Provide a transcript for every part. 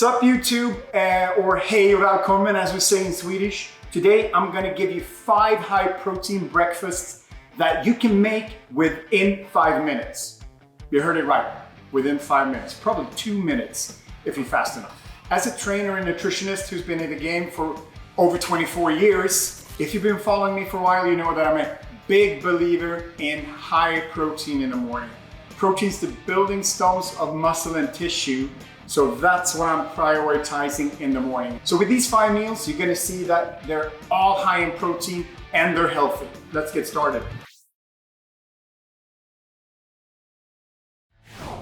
Sup YouTube, or hej och välkommen as we say in Swedish. Today I'm gonna give you 5 high protein breakfasts that you can make within 5 minutes. You heard it right, within 5 minutes, probably 2 minutes if you're fast enough. As a trainer and nutritionist who's been in the game for over 24 years, if you've been following me for a while, you know that I'm a big believer in high protein in the morning. Protein's the building stones of muscle and tissue, so that's what I'm prioritizing in the morning. So with these 5 meals, you're gonna see that they're all high in protein and they're healthy. Let's get started.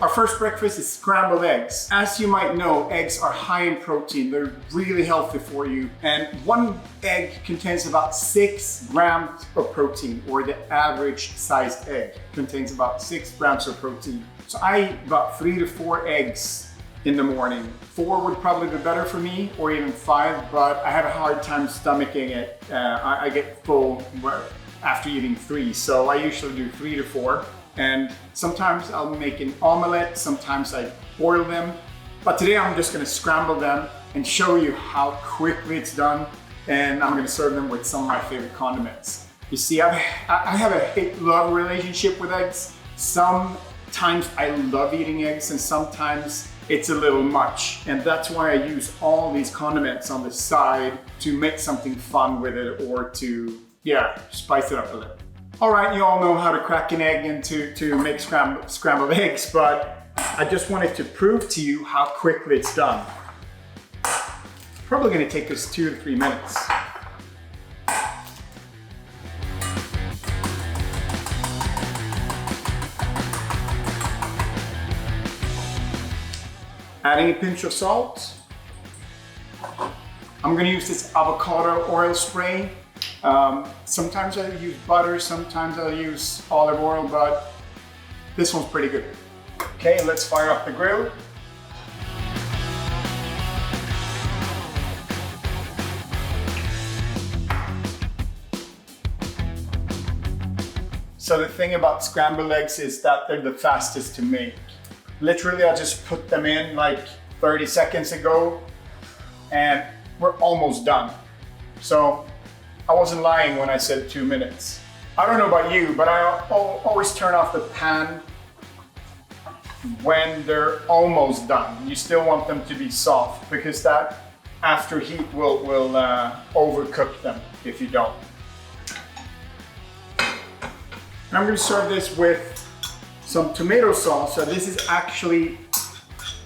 Our first breakfast is scrambled eggs. As you might know, eggs are high in protein. They're really healthy for you. And 1 egg contains about 6 grams of protein, or the average sized egg contains about 6 grams of protein. So I eat about 3 to 4 eggs in the morning. 4 would probably be better for me, or even 5, but I have a hard time stomaching it. I get full after eating 3, so I usually do 3 to 4. And sometimes I'll make an omelette, sometimes I boil them. But today I'm just gonna scramble them and show you how quickly it's done. And I'm gonna serve them with some of my favorite condiments. You see, I have a hate-love relationship with eggs. Sometimes I love eating eggs and sometimes it's a little much. And that's why I use all these condiments on the side to make something fun with it, or to, spice it up a little. All right, you all know how to crack an egg and to make scrambled eggs, but I just wanted to prove to you how quickly it's done. Probably gonna take us 2 to 3 minutes. Adding a pinch of salt. I'm gonna use this avocado oil spray. Sometimes I use butter, sometimes I'll use olive oil, but this one's pretty good. Okay, let's fire up the grill. So the thing about scrambled eggs is that they're the fastest to make. Literally, I just put them in like 30 seconds ago and we're almost done. So I wasn't lying when I said 2 minutes. I don't know about you, but I always turn off the pan when they're almost done. You still want them to be soft, because that after heat will overcook them if you don't. And I'm gonna serve this with some tomato salsa. This is actually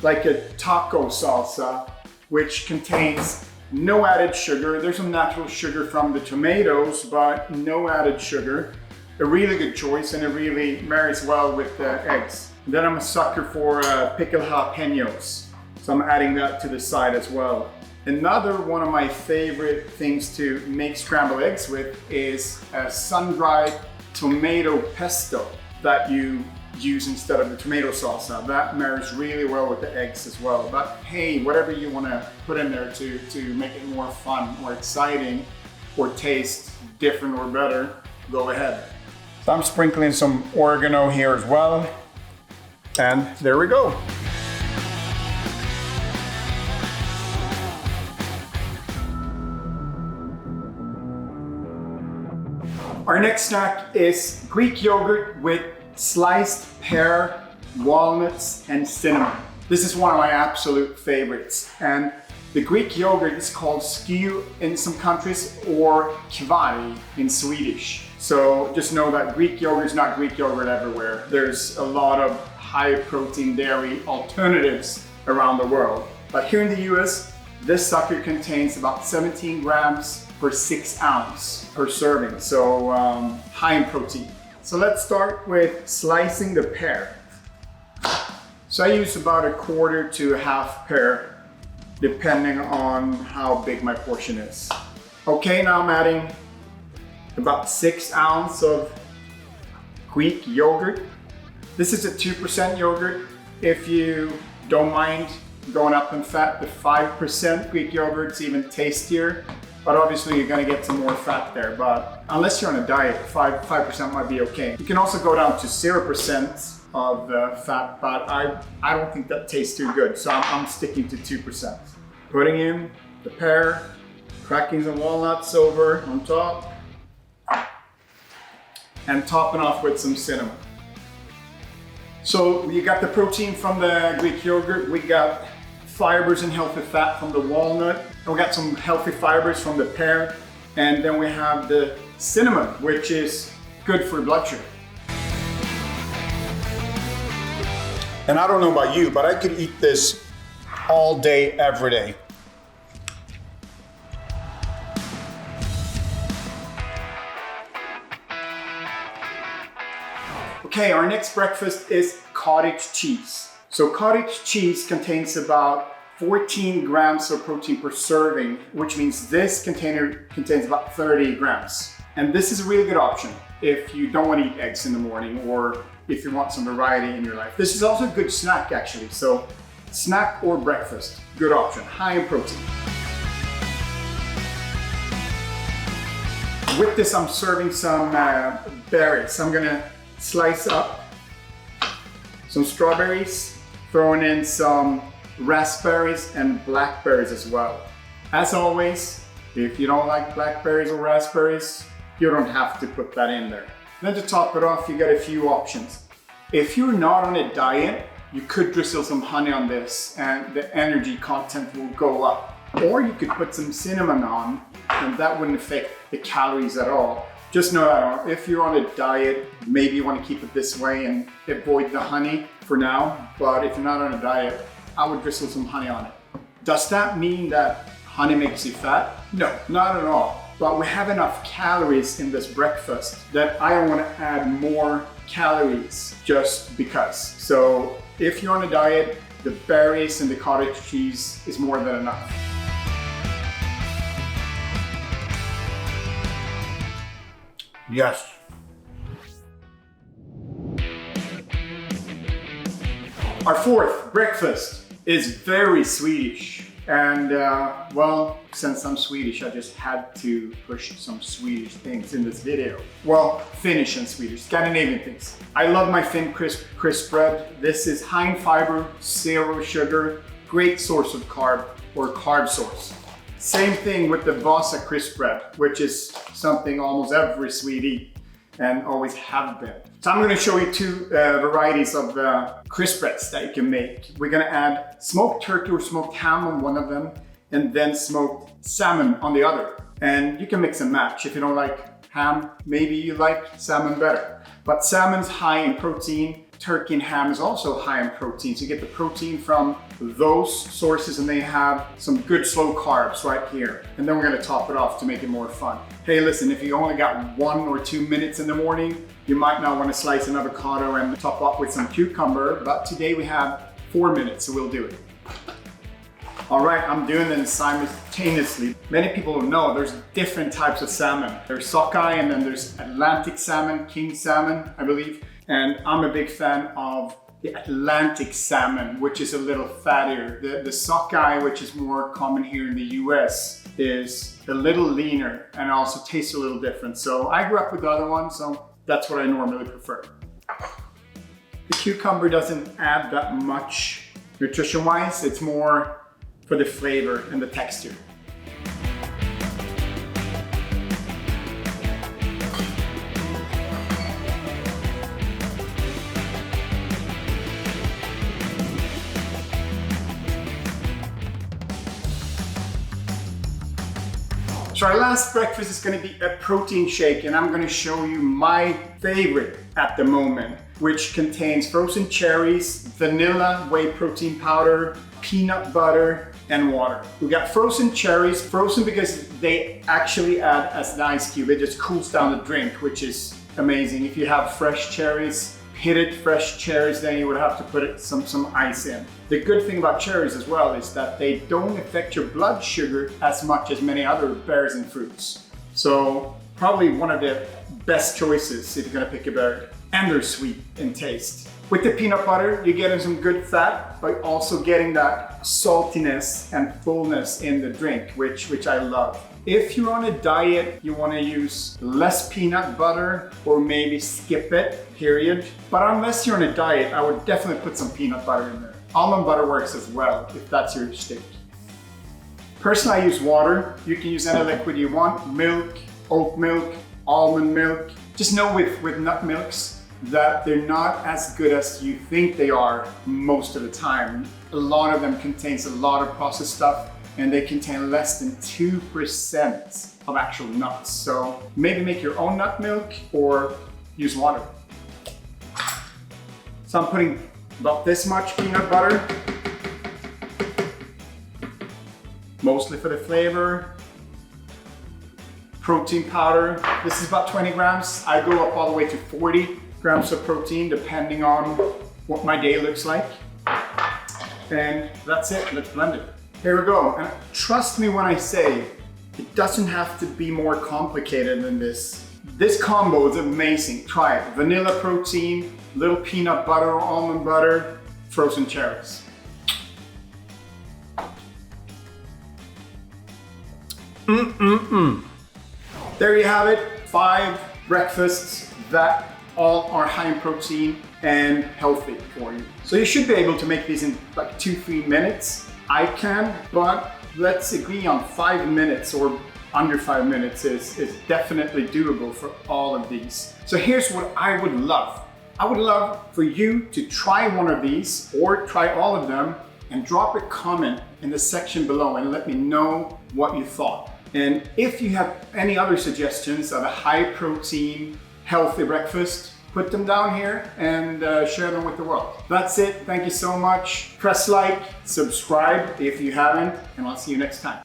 like a taco salsa, which contains no added sugar. There's some natural sugar from the tomatoes, but no added sugar. A really good choice, and it really marries well with the eggs. And then I'm a sucker for pickled jalapenos, so I'm adding that to the side as well. Another one of my favorite things to make scrambled eggs with is a sun-dried tomato pesto that you use instead of the tomato salsa. That marries really well with the eggs as well. But hey, whatever you want to put in there to make it more fun, more exciting, or taste different or better, go ahead. So I'm sprinkling some oregano here as well. And there we go. Our next snack is Greek yogurt with sliced pear, walnuts, and cinnamon. This is one of my absolute favorites. And the Greek yogurt is called skyr in some countries, or kvarg in Swedish. So just know that Greek yogurt is not Greek yogurt everywhere. There's a lot of high protein dairy alternatives around the world. But here in the US, this sucker contains about 17 grams per 6 ounce per serving. So high in protein. So let's start with slicing the pear. So I use about 1/4 to 1/2 pear, depending on how big my portion is. Okay, now I'm adding about 6 ounces of Greek yogurt. This is a 2% yogurt. If you don't mind going up in fat, the 5% Greek yogurt's even tastier. But obviously you're gonna get some more fat there, but unless you're on a diet, 5% might be okay. You can also go down to 0%, of fat, but I don't think that tastes too good, so I'm sticking to 2%. Putting in the pear, cracking some walnuts over on top, and topping off with some cinnamon. So you got the protein from the Greek yogurt, we got fibers and healthy fat from the walnut, and we got some healthy fibers from the pear, and then we have the cinnamon, which is good for blood sugar. And I don't know about you, but I could eat this all day, every day. Okay, our next breakfast is cottage cheese. So cottage cheese contains about 14 grams of protein per serving, which means this container contains about 30 grams. And this is a really good option if you don't want to eat eggs in the morning or if you want some variety in your life. This is also a good snack actually. So snack or breakfast, good option, high in protein. With this, I'm serving some berries. I'm gonna slice up some strawberries, throwing in some raspberries and blackberries as well. As always, if you don't like blackberries or raspberries, you don't have to put that in there. Then to top it off, you got a few options. If you're not on a diet, you could drizzle some honey on this and the energy content will go up. Or you could put some cinnamon on and that wouldn't affect the calories at all. Just know that if you're on a diet, maybe you want to keep it this way and avoid the honey for now. But if you're not on a diet, I would drizzle some honey on it. Does that mean that honey makes you fat? No, not at all. But we have enough calories in this breakfast that I don't want to add more calories just because. So if you're on a diet, the berries and the cottage cheese is more than enough. Yes. Our fourth breakfast is very Swedish. And well, since I'm Swedish, I just had to push some Swedish things in this video. Well, Finnish and Swedish, Scandinavian things. I love my thin crisp bread. This is high in fiber, 0 sugar, great source of carb or carb source. Same thing with the Vasa crisp bread, which is something almost every Swede eat and always have been. So I'm going to show you two varieties of crisp breads that you can make. We're going to add smoked turkey or smoked ham on one of them and then smoked salmon on the other. And you can mix and match. If you don't like ham, maybe you like salmon better. But salmon's high in protein. Turkey and ham is also high in protein. So you get the protein from those sources and they have some good slow carbs right here. And then we're gonna top it off to make it more fun. Hey, listen, if you only got 1 or 2 minutes in the morning, you might not wanna slice an avocado and top up with some cucumber, but today we have 4 minutes, so we'll do it. All right, I'm doing them simultaneously. Many people don't know there's different types of salmon. There's sockeye and then there's Atlantic salmon, king salmon, I believe. And I'm a big fan of the Atlantic salmon, which is a little fattier. The sockeye, which is more common here in the US, is a little leaner and also tastes a little different. So I grew up with the other one, so that's what I normally prefer. The cucumber doesn't add that much nutrition-wise. It's more for the flavor and the texture. So our last breakfast is going to be a protein shake, and I'm going to show you my favorite at the moment, which contains frozen cherries, vanilla whey protein powder, peanut butter, and water. We got frozen cherries, frozen because they actually add as an ice cube. It just cools down the drink, which is amazing. If you have fresh cherries, pitted fresh cherries, then you would have to put some ice in. The good thing about cherries as well is that they don't affect your blood sugar as much as many other berries and fruits. So probably one of the best choices if you're gonna pick a berry. And they're sweet in taste. With the peanut butter, you're getting some good fat, but also getting that saltiness and fullness in the drink, which I love. If you're on a diet, you want to use less peanut butter or maybe skip it, period. But unless you're on a diet, I would definitely put some peanut butter in there. Almond butter works as well, if that's your stick. Personally, I use water. You can use any liquid you want. Milk, oat milk, almond milk. Just know with nut milks that they're not as good as you think they are most of the time. A lot of them contains a lot of processed stuff, and they contain less than 2% of actual nuts. So maybe make your own nut milk or use water. So I'm putting about this much peanut butter, mostly for the flavor. Protein powder, this is about 20 grams. I go up all the way to 40 grams of protein depending on what my day looks like. And that's it, let's blend it. Here we go, and trust me when I say, it doesn't have to be more complicated than this. This combo is amazing, try it. Vanilla protein, little peanut butter or almond butter, frozen cherries. There you have it, 5 breakfasts that all are high in protein and healthy for you. So you should be able to make these in like 2-3 minutes. I can, but let's agree on 5 minutes or under 5 minutes is definitely doable for all of these. So here's what I would love. I would love for you to try one of these or try all of them and drop a comment in the section below and let me know what you thought. And if you have any other suggestions of a high protein, healthy breakfast, put them down here and share them with the world. That's it. Thank you so much. Press like, subscribe if you haven't, and I'll see you next time.